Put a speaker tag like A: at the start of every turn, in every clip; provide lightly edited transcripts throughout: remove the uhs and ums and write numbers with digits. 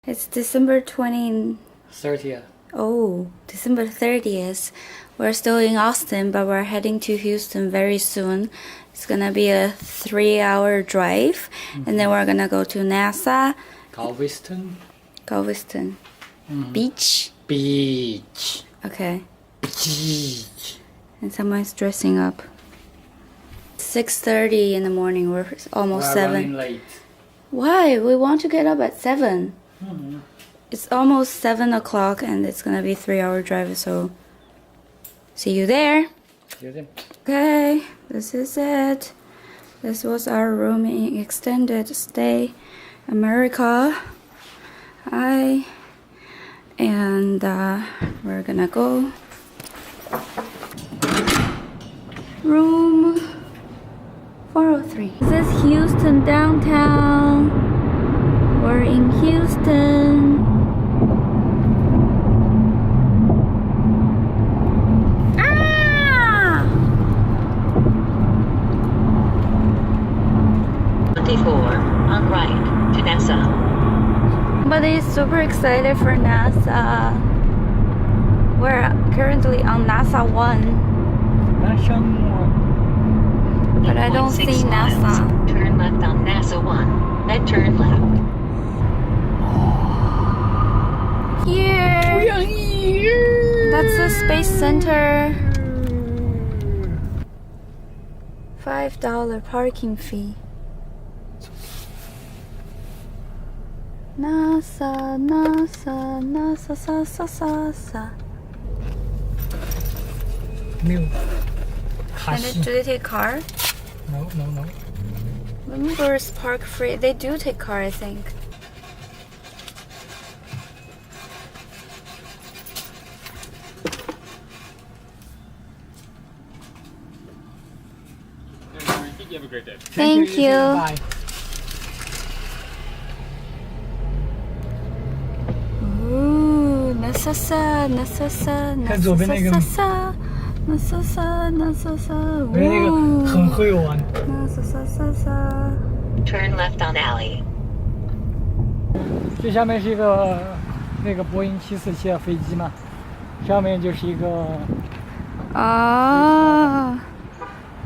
A: It's December 20...
B: 30th.
A: Oh, December 30th. We're still in Austin, but we're heading to Houston very soon. It's gonna be a 3-hour drive, and then we're gonna go to NASA.
B: Galveston.
A: Beach. Okay.
B: Beach.
A: And someone's dressing up. 6:30 in the morning. We're almost 7.
B: Running late.
A: Why? We want to get up at 7.
B: Mm-hmm.
A: It's almost 7 o'clock, and it's gonna be a 3-hour drive. So, see you there. Okay, this is it. This was our room in extended stay, America. And we're gonna go. Room 403. This is Houston downtown. We're in Houston. Ah!
C: 24 on right to NASA.
A: Somebody's super excited for NASA. We're currently on NASA 1. But I don't see
C: 1.6 miles.
A: NASA.
C: Turn left on NASA 1. Then turn left.
A: Here! That's the Space Center. $5 parking fee. NASA, NASA, NASA, sa, sa, sa, sa. And do they take car?
B: No.
A: Members park free. They do take car, I think.
D: You have a great day.
A: Thank you.
B: Bye.
A: Ooh, NASA, NASA, NASA,
B: 看左边那个
A: NASA, NASA, NASA.
B: 我觉得那个很会玩。
A: NASA, NASA.
C: Turn left on alley.
B: 这下面是一个那个波音747的飞机嘛，上面就是一个
A: Ah,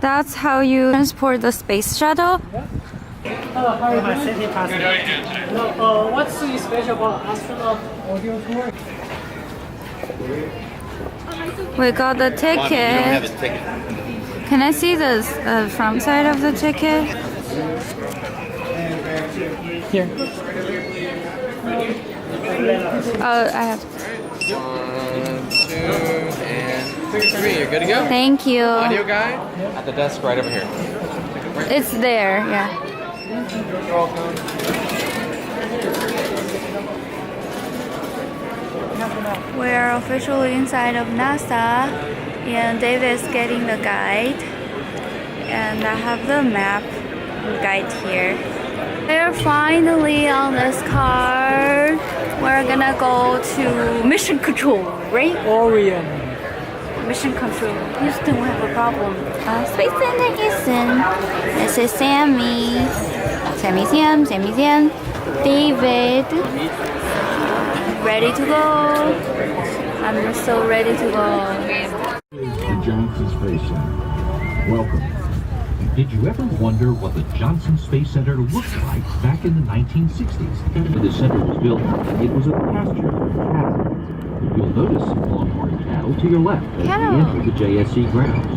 A: that's how you transport the space shuttle?
B: Hello, how are you doing? Hello, what's so special about astronaut audio tour?
A: We got the ticket. Can I see the front side of the ticket?
B: Here.
A: Oh, I have.
E: 1, 2, and 3. You're good to go.
A: Thank you.
E: Audio guide at the desk right over here.
A: It's there, yeah.
E: You're welcome.
A: We're officially inside of NASA, and David's getting the guide, and I have the map guide here. We're finally on this car. We're gonna go to mission control, right?
B: Orion.
A: Mission control. Houston, we have a problem. Space Center Houston. This is Sammy. Sam. David. Ready to go. I'm so ready to go.
F: The Johnson Space Center. Welcome. Did you ever wonder what the Johnson Space Center looked like back in the 1960s? When the center was built, it was a pasture for cattle. You'll notice some longhorn cattle to your left as you enter the JSC grounds.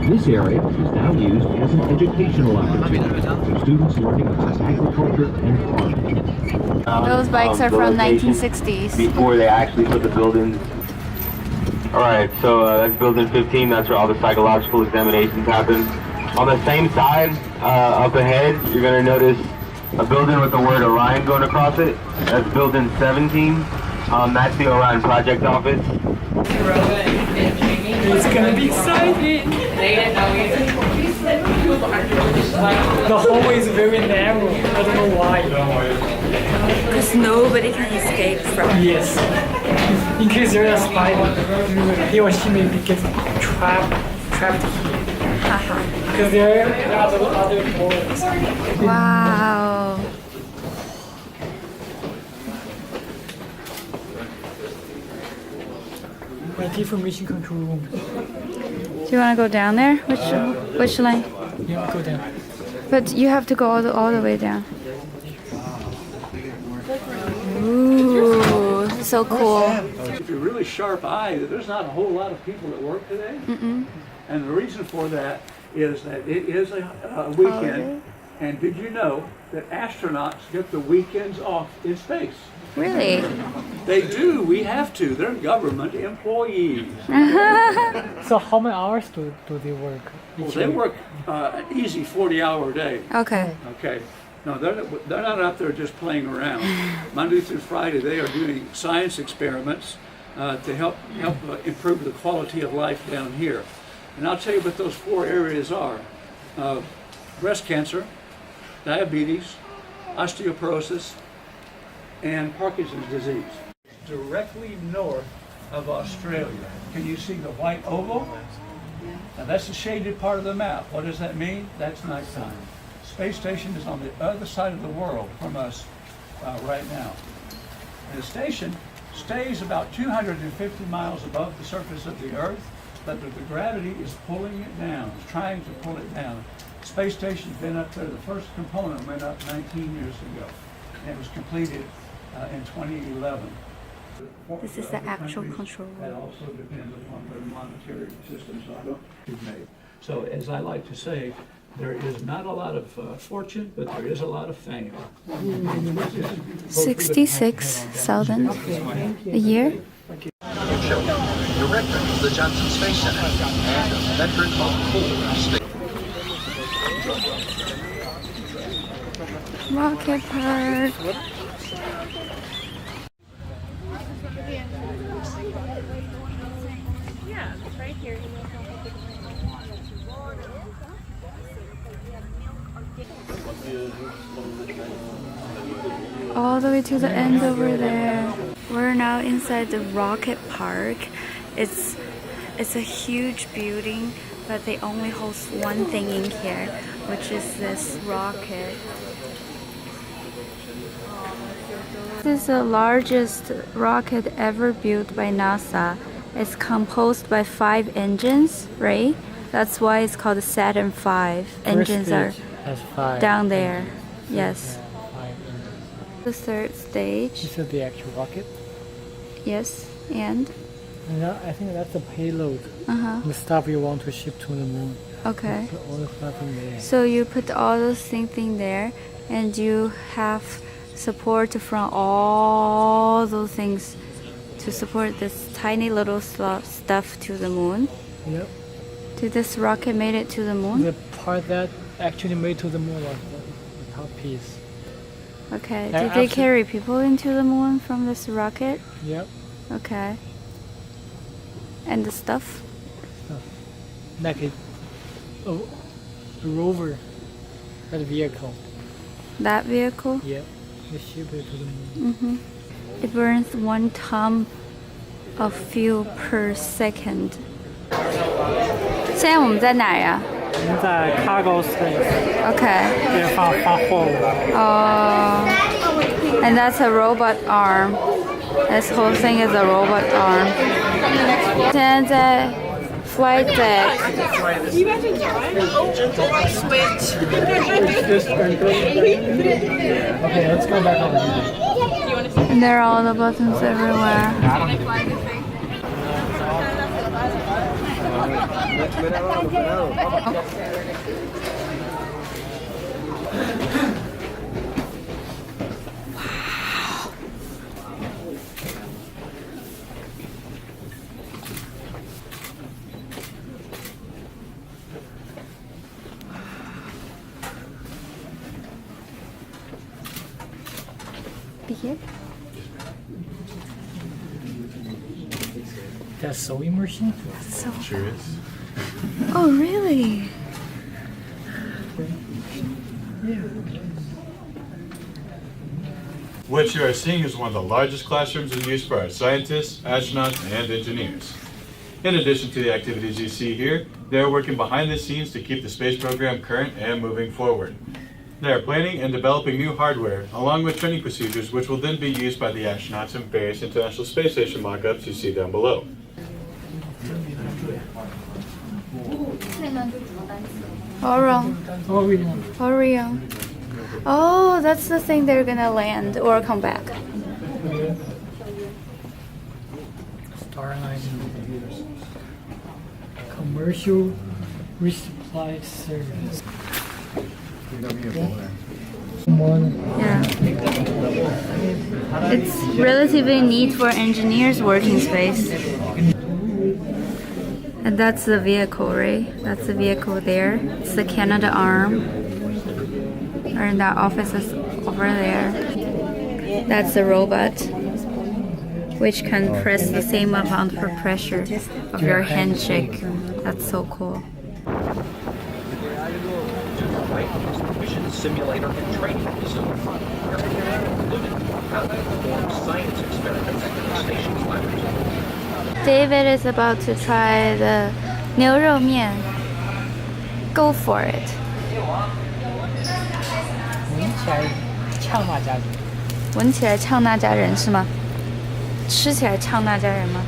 F: This area is now used as an educational opportunity for students learning about agriculture and farming.
A: Those bikes are from 1960s.
G: Before they actually put the buildings. Alright, so that's building 15, that's where all the psychological examinations happen. On the same side, up ahead, you're going to notice a building with the word Orion going across it. That's building 17. That's the Orion Project Office.
B: It's gonna be exciting. The hallway is very narrow. I don't know why.
A: Because nobody can escape from it.
B: Yes. In case there's a spider, he or she may be get trapped here. Because there are other doors.
A: Wow.
B: different mission control room.
A: Do you want to go down there? Which line?
B: Yeah, go down.
A: But you have to go all the way down. Ooh, so cool.
H: If you're really sharp eye, there's not a whole lot of people that work today. And the reason for that is that it is a weekend. And did you know that astronauts get the weekends off in space?
A: Really?
H: They do. We have to. They're government employees.
B: So how many hours do they work?
H: Well, they work an easy 40-hour day.
A: Okay.
H: Okay. No, they're not out there just playing around. Monday through Friday, they are doing science experiments to help improve the quality of life down here. And I'll tell you what those 4 areas are: breast cancer, diabetes, osteoporosis, and Parkinson's disease. Directly north of Australia. Can you see the white oval? Now that's the shaded part of the map. What does that mean? That's nighttime. Space station is on the other side of the world from us right now. And the station stays about 250 miles above the surface of the Earth, but the gravity is pulling it down, it's trying to pull it down. The space station's been up there. The first component went up 19 years ago, and it was completed in 2011.
A: This is the actual control
H: That
A: room.
H: also depends upon their monetary systems made. So as I like to say, there is not a lot of fortune, but there is a lot of fame.
A: 66,000 a year?
I: Director of the Johnson Space Center and a veteran of 4 states.
A: Rocket Park. All the way to the end over there. We're now inside the Rocket Park. It's a huge building, but they only host one thing in here, which is this rocket. This is the largest rocket ever built by NASA. It's composed by 5 engines, right? That's why it's called the Saturn V. Engines are down there. Yes. The 3rd stage.
B: This is the actual rocket.
A: Yes, and?
B: I think that's the payload. The stuff you want to ship to the moon.
A: Okay.
B: Put all the stuff in there.
A: So you put all those things in there, and you have support from all those things to support this tiny little stuff to the moon.
B: Yep.
A: Did this rocket made it to the moon?
B: The part that actually made to the moon was the top piece.
A: Okay. Did they carry people into the moon from this rocket?
B: Yep.
A: Okay. And the stuff?
B: Like a rover, that vehicle.
A: That vehicle?
B: Yep. They ship it to the moon.
A: It burns 1 ton of fuel per second. 现在我们在哪儿呀？
B: 我们在 cargo space，
A: Okay.
B: 这边放货物。
A: And that's a robot arm. This whole thing is a robot arm. 现在在 flight deck.
B: Okay, let's go back over here.
A: And there are all the buttons everywhere. Here?
B: That's sewing machine?
A: So.
E: Sure is.
A: Oh, really?
D: What you are seeing is one of the largest classrooms in use for our scientists, astronauts, and engineers. In addition to the activities you see here, they are working behind the scenes to keep the space program current and moving forward. They are planning and developing new hardware, along with training procedures which will then be used by the astronauts in various International Space Station mock-ups you see down below.
A: Orion. Orion. Oh, that's the thing they're gonna land or come back.
B: Starline commercial resupply service.
A: Yeah. It's relatively neat for engineers' working space. And that's the vehicle, right? That's the vehicle there. It's the Canada arm. And that office is over there. That's the robot, which can press the same amount of pressure of your handshake. That's so cool.
I: Mission simulator and training facility, including how to perform science experiments in the station's laboratory.
A: David is about to try the 牛肉面. Go for it. 闻起来呛那家人是吗？吃起来呛那家人吗？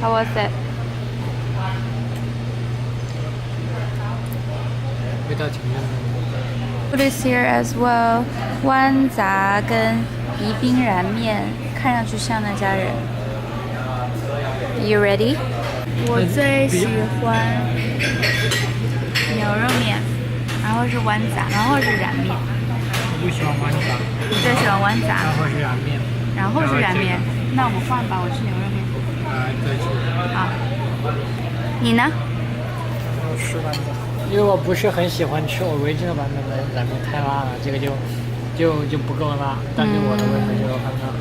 A: How was it?
B: 味道挺嫩的。
A: Food is here as well. 豌杂跟宜宾燃面，看上去像那家人。You ready? 我最喜欢牛肉面，然后是豌杂，然后是燃面。
B: 我不喜欢豌杂。
A: 你最喜欢豌杂？
B: 然后是燃面。
A: 然后是燃面。那我换吧，我吃牛肉面。
B: 对。
A: 好。你呢？
B: 我吃豌杂。 因为我不是很喜欢吃original版本的燃面，太辣了，这个就不够辣，但对我的胃口就很好。